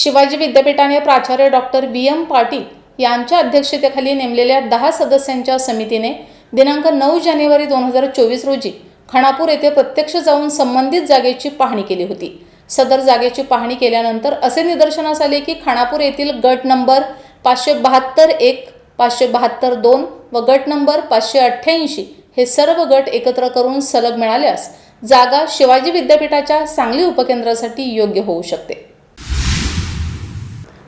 शिवाजी विद्यापीठाने प्राचार्य doctor VM Patil यांच्या अध्यक्षतेखाली नेमलेल्या 10 सदस्यांच्या समितीने दिनांक 9 जानेवारी 2024 रोजी खानापूर येथे प्रत्यक्ष जाऊन संबंधित जागेची पाहणी केली होती। सदर जागेची पाहणी केल्यानंतर असे निदर्शनास आले की खानापूर येथील गट नंबर 572-1, 572-2 व गट नंबर 588 हे सर्व गट एकत्र करून सलग मिळाल्यास जागा शिवाजी विद्यापीठाच्या सांगली उपकेंद्रासाठी योग्य होऊ शकते।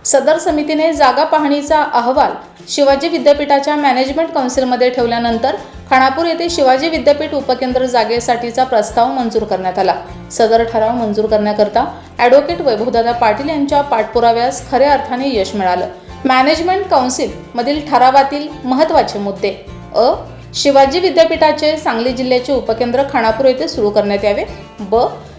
सदर समितीने जागा पाहणीचा अहवाल शिवाजी विद्यापीठाच्या मॅनेजमेंट काउन्सिलमध्ये ठेवल्यानंतर खानापूर येथे शिवाजी विद्यापीठ उपकेंद्र जागेसाठीचा प्रस्ताव मंजूर करण्यात आला। सदर ठराव मंजूर करण्याकरता ॲडव्होकेट वैभवदादा पाटील यांच्या पाठपुराव्यास खऱ्या अर्थाने यश मिळालं। मॅनेजमेंट काउन्सिल मधील ठरावातील महत्त्वाचे मुद्दे: शिवाजी विद्यापीठाचे सांगली जिल्ह्याचे उपकेंद्र खानापूर येथे सुरू करण्यात यावे।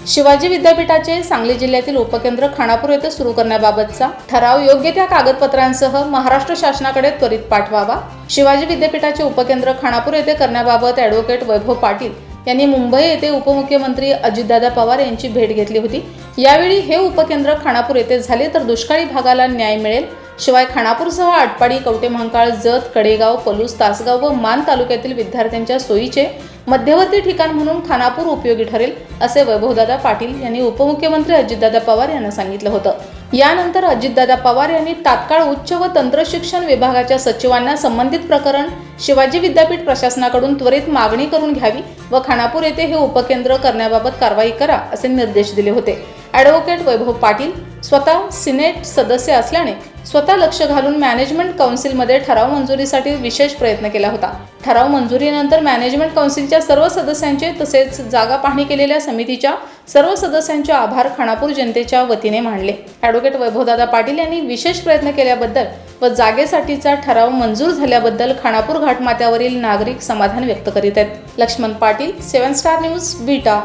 शिवाजी विद्यापीठाचे सांगली जिल्ह्यातील उपकेंद्र खानापूर येथे सुरू करण्याबाबतचा ठराव योग्य त्या कागदपत्रांसह महाराष्ट्र शासनाकडे त्वरित पाठवावा। शिवाजी विद्यापीठाचे उपकेंद्र खानापूर येथे करण्याबाबत ॲडव्होकेट वैभव पाटील यांनी मुंबई येथे उपमुख्यमंत्री अजितदादा पवार यांची भेट घेतली होती। यावेळी हे उपकेंद्र खानापूर येथे झाले तर दुष्काळी भागाला न्याय मिळेल। शिवाय खानापूरसह आटपाडी, कवठेमहांकाळ, जत, कडेगाव, पलूस, तासगाव व मान तालुक्यातील विद्यार्थ्यांच्या सोयीचे मध्यवर्ती ठिकाण म्हणून खानापूर उपयोगी ठरेल, असे वैभवदादा पाटील यांनी उपमुख्यमंत्री अजितदादा पवार यांना सांगितलं होतं। यानंतर अजितदादा पवार यांनी तात्काळ उच्च व तंत्रशिक्षण विभागाच्या सचिवांना संबंधित प्रकरण शिवाजी विद्यापीठ प्रशासनाकडून त्वरित मागणी करून घ्यावी व खानापूर येथे हे उपकेंद्र करण्याबाबत कारवाई करा असे निर्देश दिले होते। ॲडव्होकेट वैभव पाटील स्वतः सिनेट सदस्य असल्याने स्वतः लक्ष घालून मॅनेजमेंट काउन्सिलमध्ये ठराव मंजुरीसाठी विशेष प्रयत्न केला होता। ठराव मंजुरीनंतर मॅनेजमेंट काउन्सिलच्या सर्व सदस्यांचे तसेच जागा पाहणी केलेल्या समितीच्या सर्व सदस्यांचे आभार खानापूर जनतेच्या वतीने मानले। ॲडव्होकेट वैभवदादा पाटील यांनी विशेष प्रयत्न केल्याबद्दल व जागेसाठीचा ठराव मंजूर झाल्याबद्दल खानापूर घाटमाथ्यावरील नागरिक समाधान व्यक्त करीत आहेत। लक्ष्मण पाटील, 7 स्टार न्यूज, विटा।